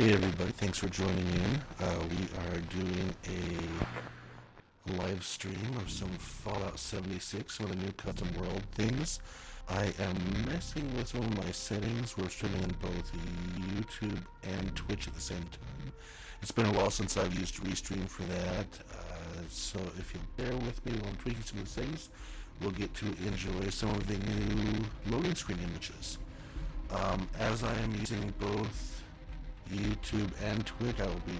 Hey everybody, thanks for joining in. We are doing a live stream of some Fallout 76, some of the new custom world things. I am messing with some of my settings. We're streaming on both YouTube and Twitch at the same time. It's been a while since I've used Restream for that, so if you'll bear with me while I'm tweaking some of the things, we'll get to enjoy some of the new loading screen images. As I am using both YouTube and Twitch, I will be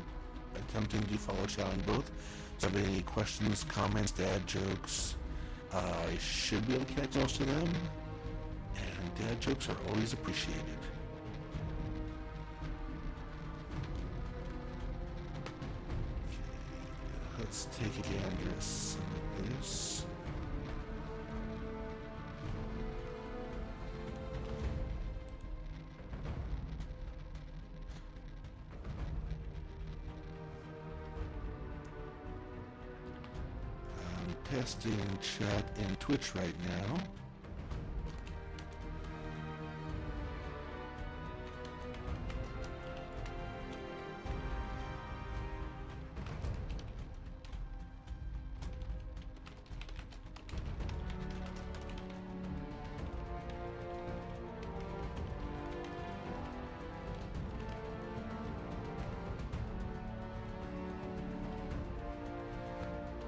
attempting to follow channel on both. So if you have any questions, comments, dad jokes, I should be able to catch most of them. And dad jokes are always appreciated. Okay, let's take a gander at some of this. Testing chat and Twitch right now.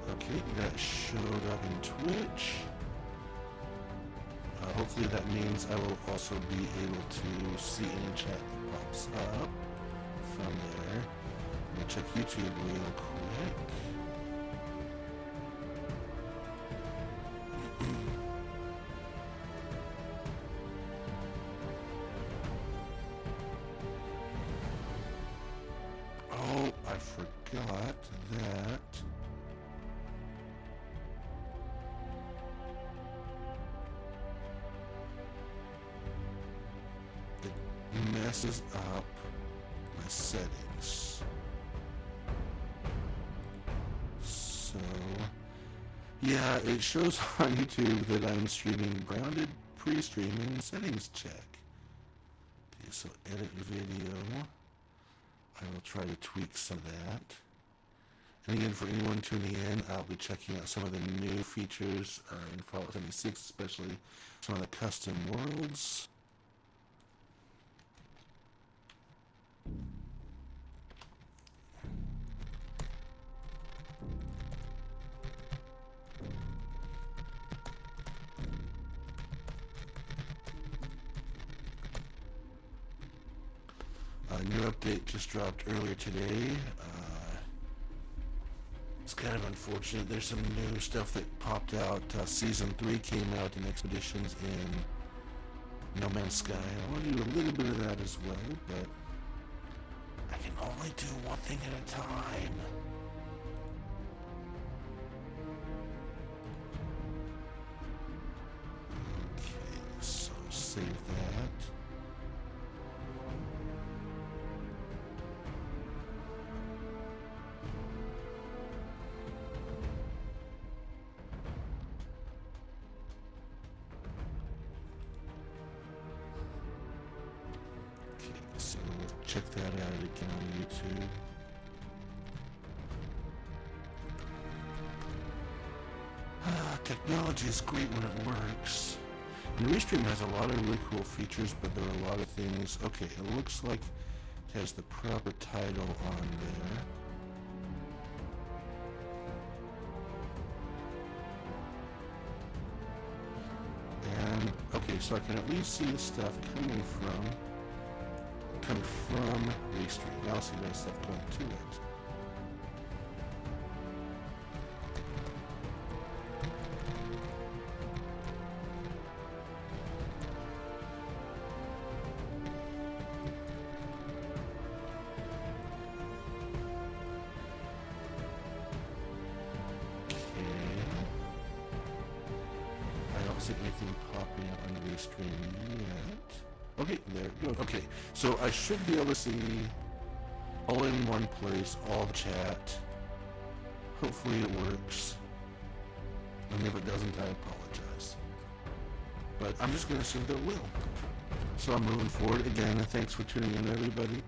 Okay, that showed up in Twitch. Hopefully that means I will also be able to see any chat that pops up from there. Let me check YouTube real quick. Oh, I forgot that. Messes up my settings. So, yeah, it shows on YouTube that I'm streaming grounded pre-streaming settings check. Okay, so edit video. I will try to tweak some of that. And again, for anyone tuning in, I'll be checking out some of the new features in Fallout 76, especially some of the custom worlds. A new update just dropped earlier today. It's kind of unfortunate. There's some new stuff that popped out. Season 3 came out in Expeditions in No Man's Sky. I want to do a little bit of that as well, but I can only do one thing at a time. Okay, so save that. So we'll check that out again on YouTube. Technology is great when it works. And Restream has a lot of really cool features, but there are a lot of things. Okay, it looks like it has the proper title on there. And, okay, so I can at least see the stuff coming from Restream. Now I'll see that stuff going to it. I don't see anything popping up on Restream yet. Okay, there it goes. Okay, so I should be able to see all in one place, all the chat. Hopefully it works. And if it doesn't, I apologize. But I'm just going to assume that it will. So I'm moving forward. Again, thanks for tuning in, everybody.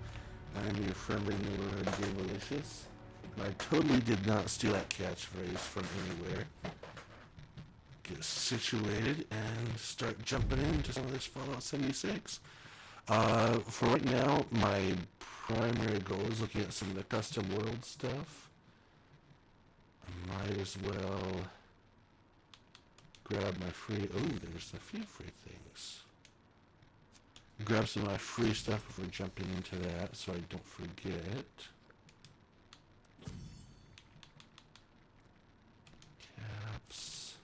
I'm your friendly neighborhood Gamelicious. I totally did not steal that catchphrase from anywhere. Get situated and start jumping into some of this Fallout 76. For right now, my primary goal is looking at some of the custom world stuff. I might as well grab my free... Oh, there's a few free things. Grab some of my free stuff before jumping into that so I don't forget. Caps.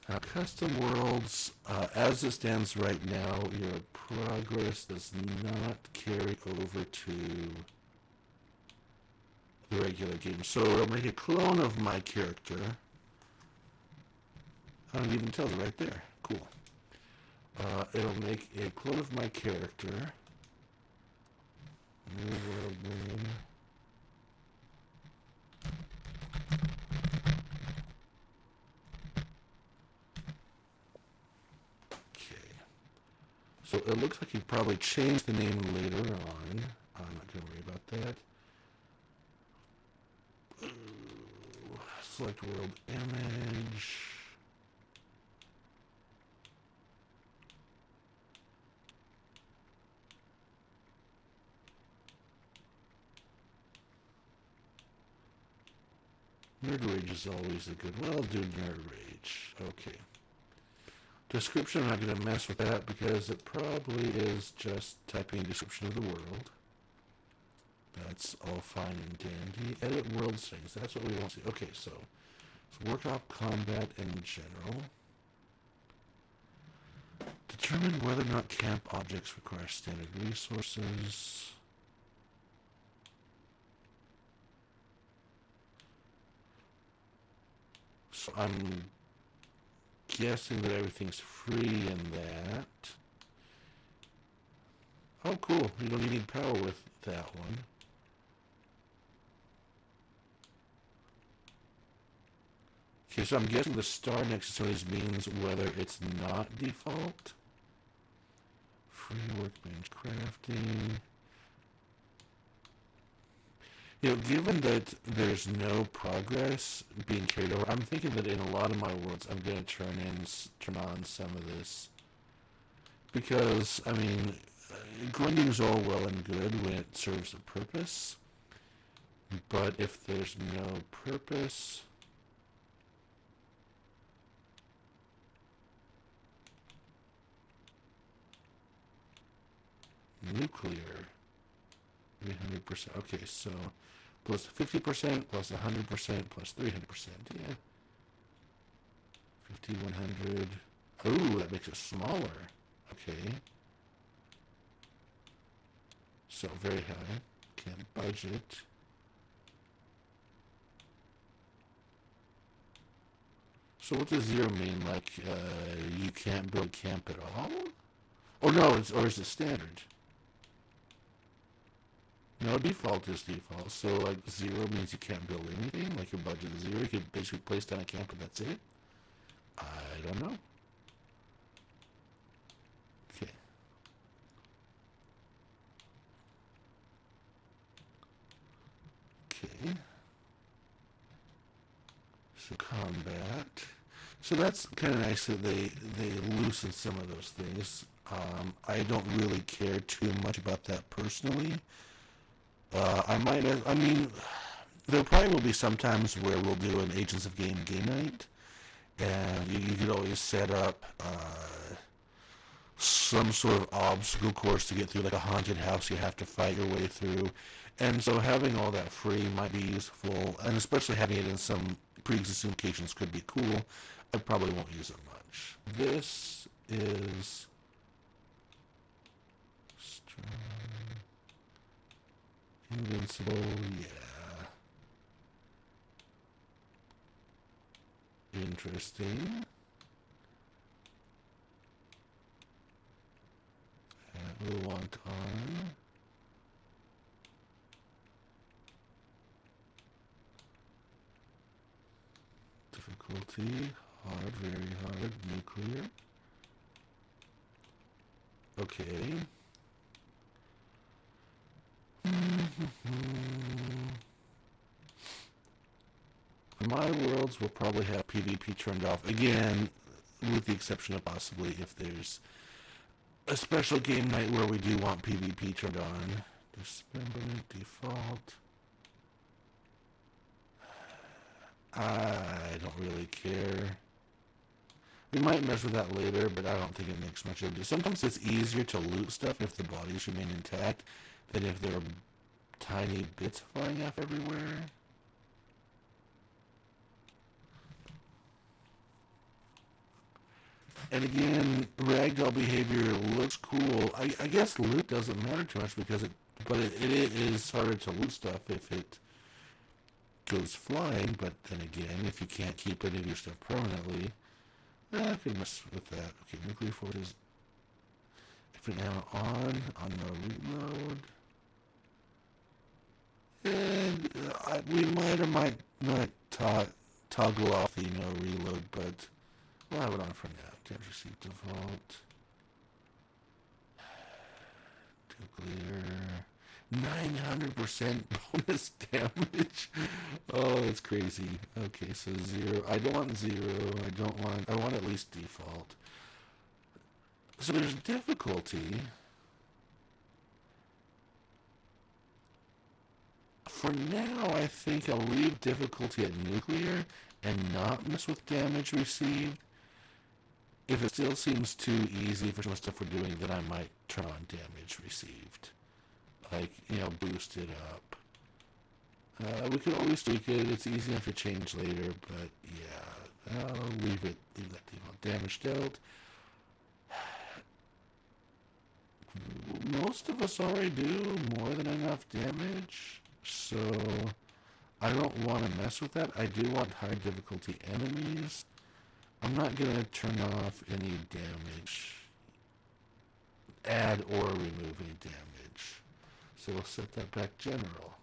Now, custom worlds, as it stands right now, your progress does not carry over to the regular game. So I'll make a clone of my character. I don't even tell it right there. Cool. It'll make a clone of my character. New world name. Okay. So it looks like you probably changed the name later on. I'm not going to worry about that. Select world image. Nerd Rage is always a good one. I'll do Nerd Rage. Okay. Description, I'm not going to mess with that because it probably is just typing a description of the world. That's all fine and dandy. Edit world settings. That's what we want to see. Okay, so work off combat in general. Determine whether or not camp objects require standard resources. So I'm guessing that everything's free in that. Oh, cool. You don't need power with that one. Okay, so I'm guessing the star next to some of these means whether it's not default. Free workbench crafting. You know, given that there's no progress being carried over, I'm thinking that in a lot of my worlds, I'm going to turn on some of this. Because, I mean, grinding's all well and good when it serves a purpose. But if there's no purpose... Nuclear. 300%. Okay, so plus 50%, plus 100%, plus 300%. Yeah. 50, 100. Oh, that makes it smaller. Okay. So very high. Can't budget. So what does zero mean? Like you can't build camp at all? Oh no, or is it standard? No, default is default. So, like, zero means you can't build anything. Like, your budget is zero. You could basically place down a camp and that's it. I don't know. Okay. Okay. So, combat. So that's kind of nice that they loosen some of those things. I don't really care too much about that personally. I mean, there probably will be some times where we'll do an Agents of game night, and you could always set up some sort of obstacle course to get through, like a haunted house you have to fight your way through, and so having all that free might be useful, and especially having it in some pre-existing locations could be cool. I probably won't use it much. This is... Invincible, yeah. Interesting. We'll want on. Difficulty, hard, very hard, nuclear. Okay. my worlds will probably have PvP turned off. Again, with the exception of possibly if there's a special game night where we do want PvP turned on. Dismemberment default. I don't really care. We might mess with that later, but I don't think it makes much of a difference. Sometimes it's easier to loot stuff if the bodies remain intact than if there are tiny bits flying off everywhere. And again, ragdoll behavior looks cool. I guess loot doesn't matter too much because it is harder to loot stuff if it goes flying. But then again, if you can't keep any of your stuff permanently, I could mess with that. Okay, nuclear forces. Different ammo on the reload. And we might or might not toggle off the reload, but we'll have it on for now. Damage received default. Nuclear. 900% bonus damage. Oh, that's crazy. Okay, so 0. I don't want 0. I want at least default. So there's difficulty. For now, I think I'll leave difficulty at nuclear and not mess with damage received. If it still seems too easy for some stuff we're doing, then I might turn on damage received. Like, boost it up. We could always tweak it. It's easy enough to change later, but yeah, I'll leave that default. Damage dealt. Most of us already do more than enough damage, so I don't want to mess with that. I do want high difficulty enemies. I'm not going to turn off any damage, add or remove any damage. So we'll set that back general.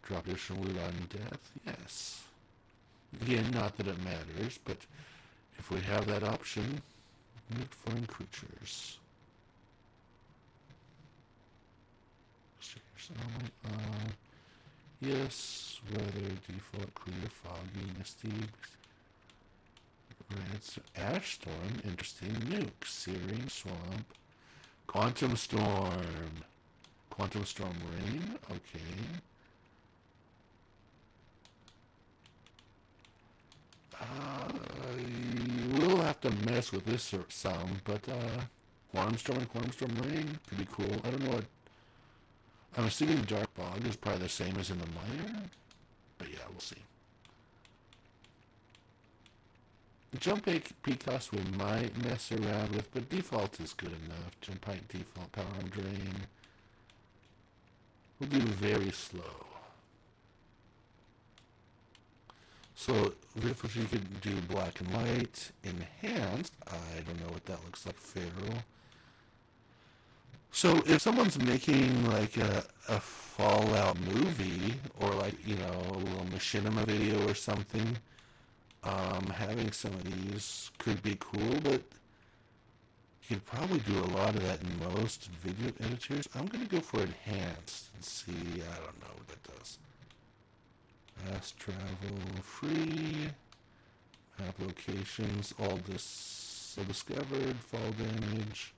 Drop additional loot on death, yes. Again, not that it matters, but if we have that option, loot foreign creatures. Yes, weather, default, clear, foggy, misty. Reds, ash storm, interesting. Nuke, searing, swamp, quantum storm rain. Okay. We'll have to mess with this some, but quantum storm and quantum storm rain could be cool. I don't know what. I'm assuming dark bog is probably the same as in the miner, but yeah, we'll see. Jump peak cost we might mess around with, but default is good enough. Jump height default, power on drain. We'll do very slow. So if you could do black and white, enhanced. I don't know what that looks like. Feral. So if someone's making like a Fallout movie or like a little machinima video or something. Having some of these could be cool, but you could probably do a lot of that in most video editors. I'm going to go for enhanced and see. I don't know what that does. Fast travel, free, map locations, all this discovered, fall damage.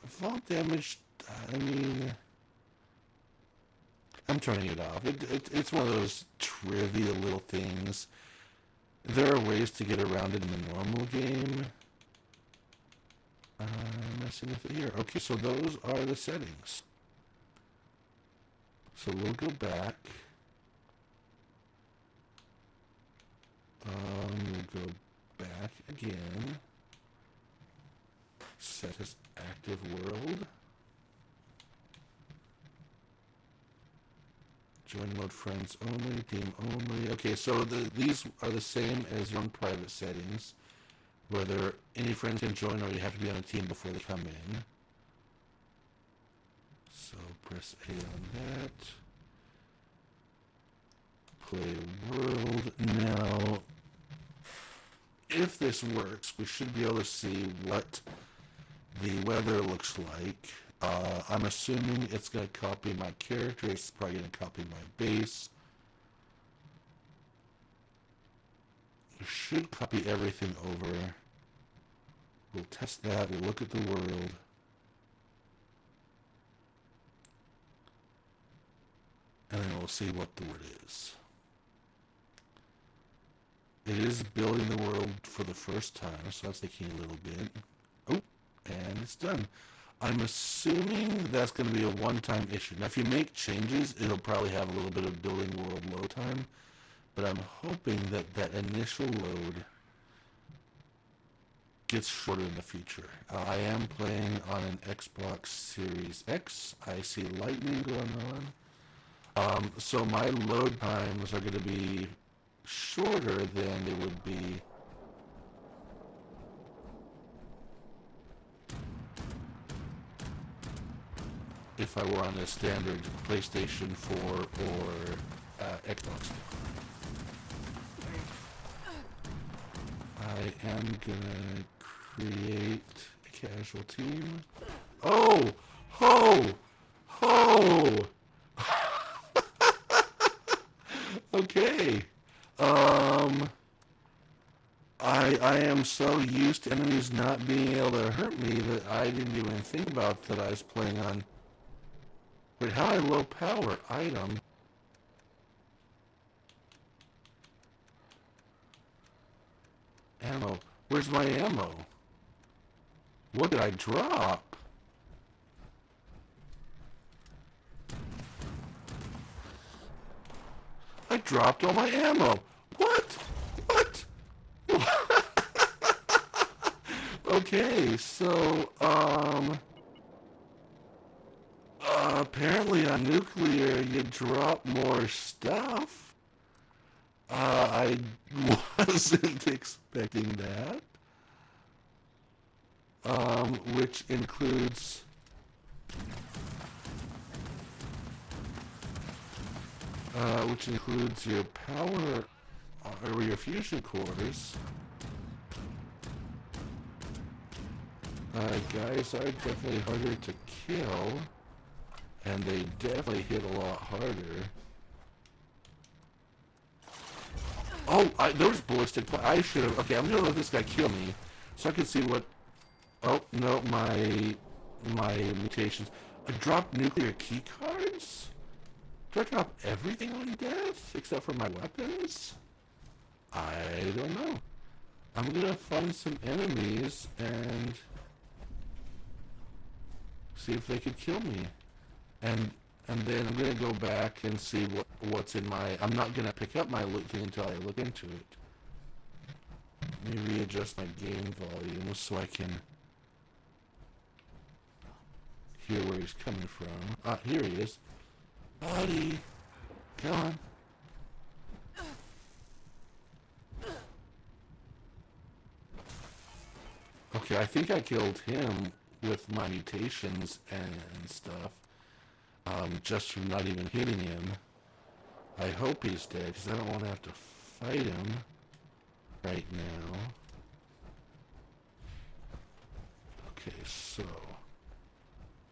Fall damage, I mean, I'm turning it off. It's one of those trivial little things. There are ways to get around it in the normal game. I'm messing with it here. Okay, so those are the settings. So we'll go back. We'll go back again. Set as active world. Join mode friends only, team only. Okay, so these are the same as your own private settings, whether any friends can join or you have to be on a team before they come in. So press A on that. Play world. Now, if this works, we should be able to see what the weather looks like. I'm assuming it's going to copy my character. It's probably going to copy my base. It should copy everything over. We'll test that. We'll look at the world. And then we'll see what the word is. It is building the world for the first time, so that's taking a little bit. Oh, and it's done. I'm assuming that's going to be a one-time issue. Now, if you make changes, it'll probably have a little bit of building world load time, but I'm hoping that that initial load gets shorter in the future. I am playing on an Xbox Series X. I see lightning going on. So my load times are going to be shorter than they would be if I were on a standard PlayStation 4 or Xbox. I am gonna create a casual team. Oh! Ho! Ho! Okay. I am so used to enemies not being able to hurt me that I didn't even think about that I was playing on. Wait, how low power item? Ammo. Where's my ammo? What did I drop? I dropped all my ammo. What? What? Okay, so, apparently on nuclear you drop more stuff. I wasn't expecting that. Which includes your power or your fusion cores. Guys are definitely harder to kill, and they definitely hit a lot harder. Oh, those ballistic. I should have. Okay, I'm gonna let this guy kill me, so I can see what. Oh no, my mutations. I dropped nuclear key cards. Do I drop everything on death except for my weapons? I don't know. I'm gonna find some enemies and see if they could kill me, and then I'm gonna go back and see what's in my. I'm not gonna pick up my loot thing until I look into it. Let me readjust my game volume so I can hear where he's coming from. Ah, here he is. Buddy, come on. Okay, I think I killed him with my mutations and stuff. Just from not even hitting him. I hope he's dead, because I don't want to have to fight him right now. Okay, so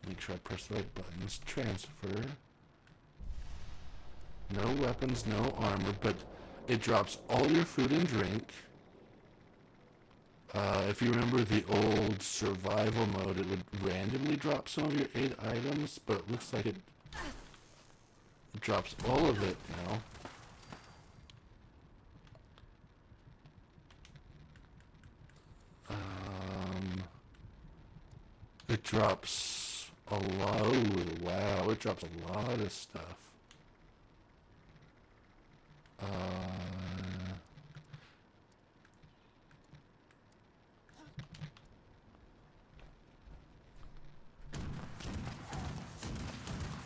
make sure I press the right buttons. Transfer. No weapons, no armor, but it drops all your food and drink. If you remember the old survival mode, it would randomly drop some of your 8 items, but it looks like it drops all of it now. It drops a lot. Oh, wow, it drops a lot of stuff.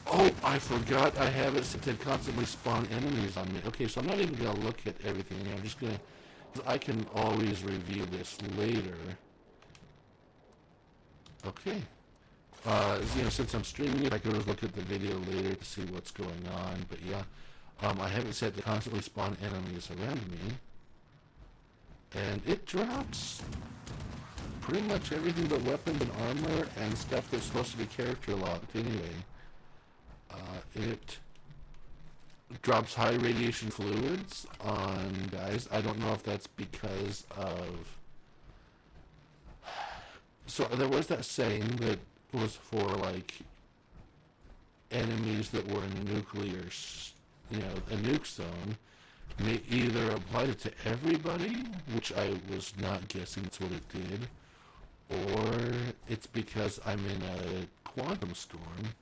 Oh, I forgot I have it set to constantly spawn enemies on me. Okay, so I'm not even going to look at everything. I'm just going to... I can always review this later. Okay. Since I'm streaming it, I can always look at the video later to see what's going on. But yeah, I have it set to constantly spawn enemies around me. And it drops pretty much everything but weapons and armor and stuff that's supposed to be character locked anyway. It drops high radiation fluids on guys. I don't know if that's because of... So there was that saying that was for, like, enemies that were in nuclear, a nuke zone. May either applied it to everybody, which I was not guessing that's what it did, or it's because I'm in a quantum storm.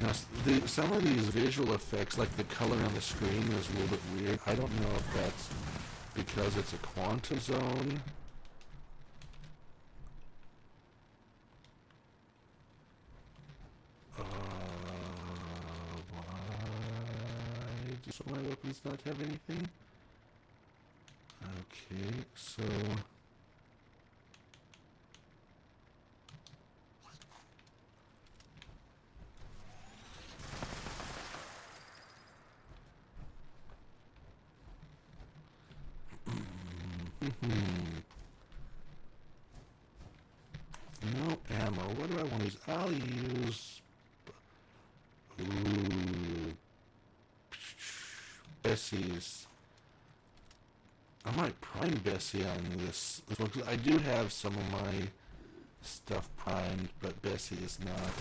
Now, some of these visual effects, like the color on the screen, is a little bit weird. I don't know if that's because it's a quantum zone. Why do some of my weapons not have anything? Okay, so... No ammo. What do I want to use? I'll use... Ooh. Bessie's. I might prime Bessie on this one, 'cause I do have some of my stuff primed, but Bessie is not.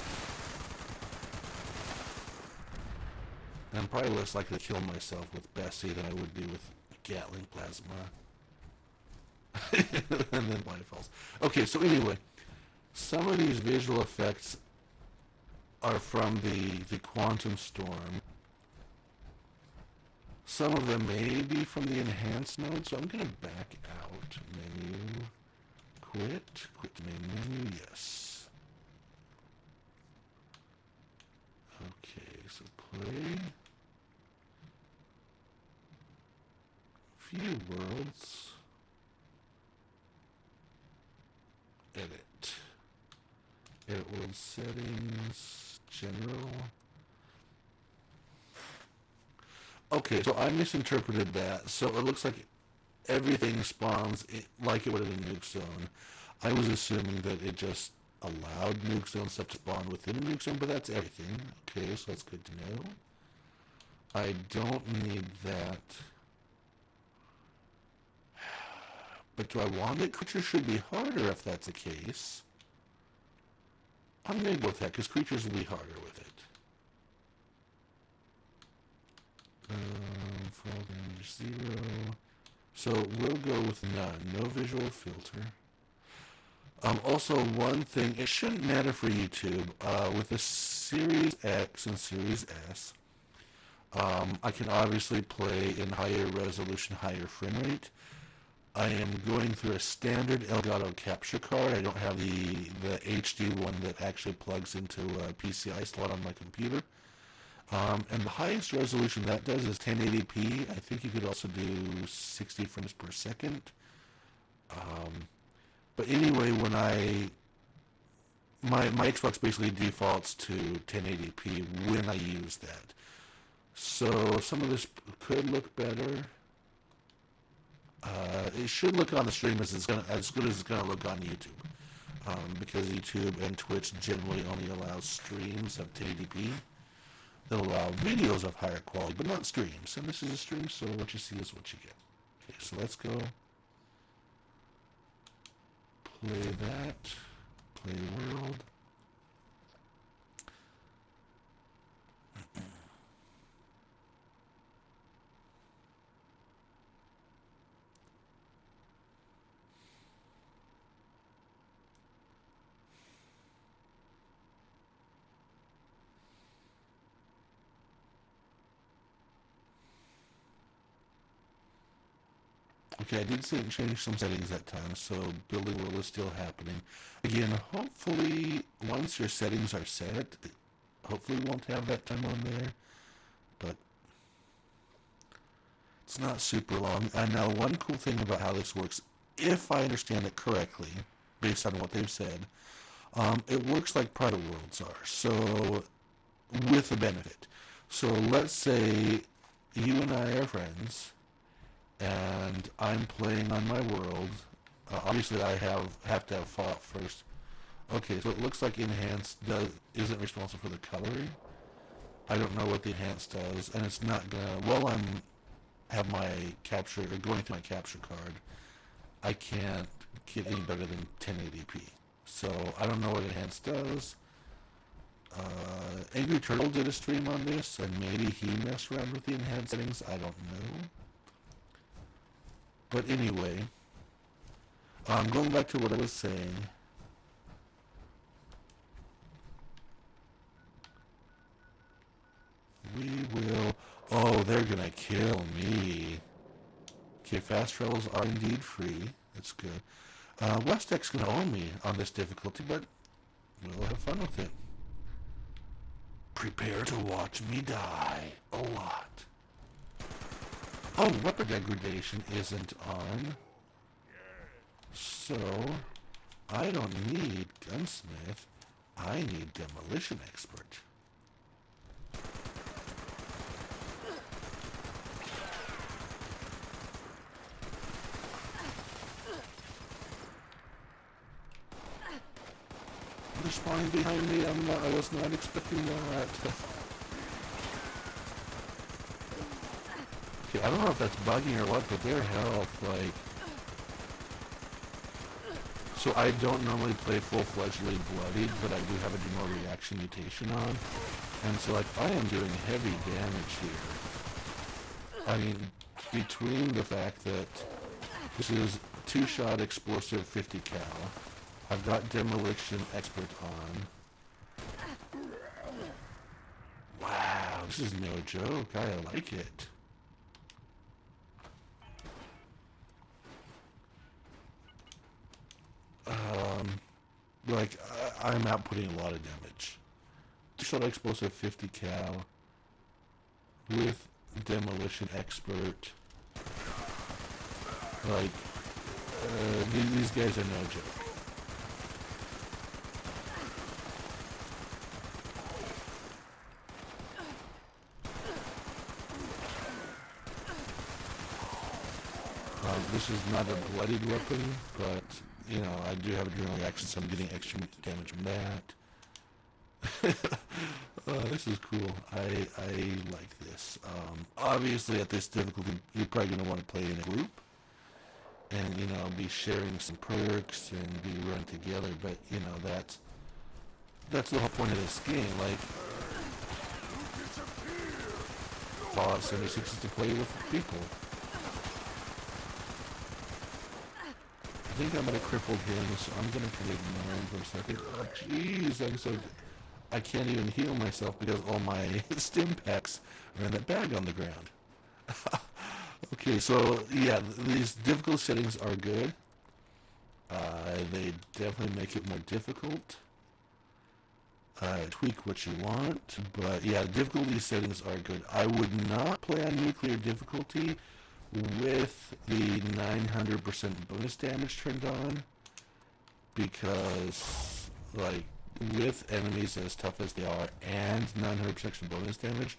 And I'm probably less likely to kill myself with Bessie than I would be with Gatling plasma. And then Blind Falls. Okay, so anyway, some of these visual effects are from the quantum storm. Some of them may be from the enhanced mode, so I'm going to back out. Menu, quit main menu, yes. Okay, so play. View worlds. Edit. Edit world settings, general. Okay, so I misinterpreted that. So it looks like everything spawns like it would in a nuke zone. I was assuming that it just allowed nuke zone stuff to spawn within a nuke zone, but that's everything. Okay, so that's good to know. I don't need that. But do I want it? Creatures should be harder if that's the case. I'm going to go with that, because creatures will be harder with it. Fall damage 0. So we'll go with none. No visual filter. Also, one thing, it shouldn't matter for YouTube. With the Series X and Series S, I can obviously play in higher resolution, higher frame rate. I am going through a standard Elgato capture card. I don't have the HD one that actually plugs into a PCI slot on my computer. And the highest resolution that does is 1080p. I think you could also do 60 frames per second. But anyway, when my Xbox basically defaults to 1080p when I use that. So some of this could look better. It should look on the stream as good as it's gonna look on YouTube, because YouTube and Twitch generally only allow streams of 1080p. They'll allow videos of higher quality, but not streams. And this is a stream, so what you see is what you get. Okay, so let's go play that. Play world. Okay, I did change some settings that time, so building world is still happening. Again, hopefully, once your settings are set, hopefully we won't have that time on there, but it's not super long. And now, one cool thing about how this works, if I understand it correctly, based on what they've said, it works like private worlds are, so with a benefit. So let's say you and I are friends, and I'm playing on my world, Obviously, I have to have Fallout first. Okay, so it looks like Enhanced isn't responsible for the coloring. I don't know what the Enhanced does, and it's not gonna. While I'm have my capture or going through my capture card, I can't get any better than 1080p. So I don't know what Enhanced does. Angry Turtle did a stream on this, and maybe he messed around with the enhanced settings. I don't know. But anyway, going back to what I was saying. We will... Oh, they're gonna kill me. Okay, fast travels are indeed free. That's good. Westex gonna own me on this difficulty, but we'll have fun with it. Prepare to watch me die. A lot. Oh, weapon degradation isn't on. So, I don't need gunsmith. I need demolition expert. They're spawning behind me. I was not expecting that. Okay, I don't know if that's bugging or what, but their health, like... So I don't normally play full-fledgedly bloodied, but I do have a do more reaction mutation on. And so, like, I am doing heavy damage here. I mean, between the fact that this is two-shot explosive 50 cal, I've got demolition expert on. Wow, this is no joke. I like it. Like, I'm outputting a lot of damage. Two-shot explosive 50 cal with demolition expert. Like, these guys are no joke. This is not a bloodied weapon, but, you know, I do have adrenaline reaction, so I'm getting extra damage from that. This is cool. I like this. Obviously, at this difficulty, you're probably going to want to play in a group and, you know, be sharing some perks and be running together, but, you know, that's the whole point of this game. Like, Fallout 76 is to play with people. I think I might have crippled him, so I'm going to create mine for a second. Oh, jeez, I can't even heal myself because all my stim packs are in that bag on the ground. Okay, so, yeah, these difficult settings are good. They definitely make it more difficult. Tweak what you want, but, yeah, difficulty settings are good. I would not play on nuclear difficulty with the 900% bonus damage turned on, because, like, with enemies as tough as they are and 900% bonus damage,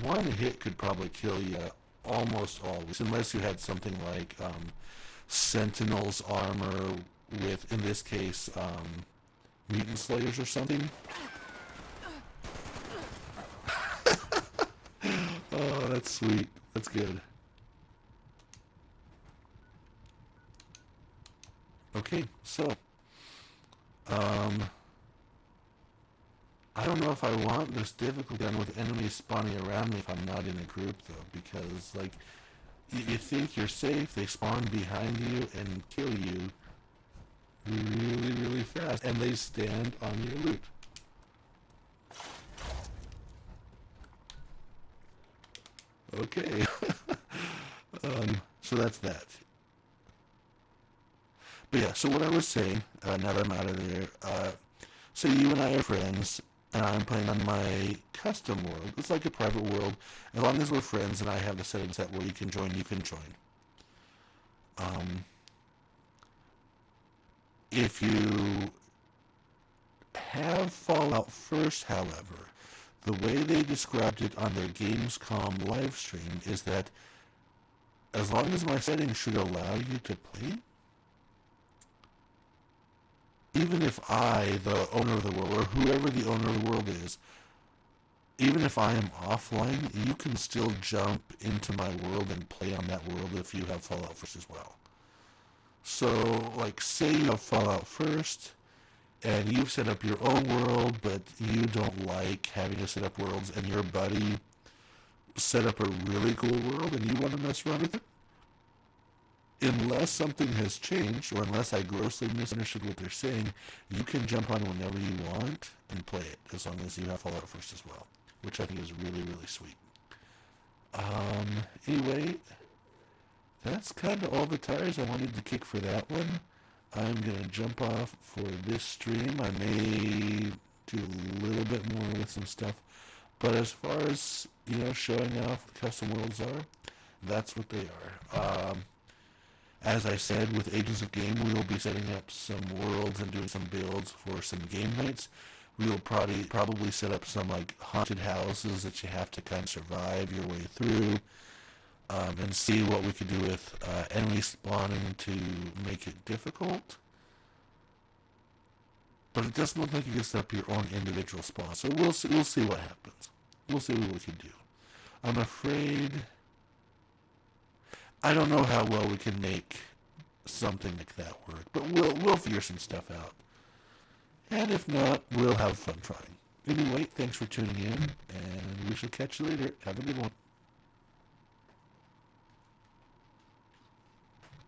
one hit could probably kill you almost always, unless you had something like Sentinel's armor with, in this case, Mutant Slayers or something. Oh, that's sweet. That's good. Okay, so, I don't know if I want this difficulty done with enemies spawning around me if I'm not in a group, though, because, like, you think you're safe, they spawn behind you and kill you really, really fast, and they stand on your loot. Okay, so that's that. But yeah, so what I was saying, now that I'm out of there, so you and I are friends, and I'm playing on my custom world. It's like a private world. As long as we're friends and I have the settings set where you can join, you can join. If you have Fallout first, however, the way they described it on their Gamescom live stream is that as long as my settings should allow you to play, even if I, the owner of the world, or whoever the owner of the world is, even if I am offline, you can still jump into my world and play on that world if you have Fallout First as well. So, like, say you have Fallout First, and you've set up your own world, but you don't like having to set up worlds, and your buddy set up a really cool world, and you want to mess around with it, unless something has changed, or unless I grossly misunderstood what they're saying, you can jump on whenever you want and play it, as long as you have Fallout First as well, which I think is really, really sweet. Anyway, that's kind of all the tires I wanted to kick for that one. I'm going to jump off for this stream. I may do a little bit more with some stuff, but as far as, showing off what custom worlds are, that's what they are. As I said, with Agents of Game, we will be setting up some worlds and doing some builds for some game nights. We will probably set up some like haunted houses that you have to kind of survive your way through, and see what we could do with enemy spawning to make it difficult. But it doesn't look like you can set up your own individual spawn, so we'll see what happens. We'll see what we can do. I'm afraid I don't know how well we can make something like that work, but we'll figure some stuff out. And if not, we'll have fun trying. Anyway, thanks for tuning in, and we shall catch you later. Have a good one.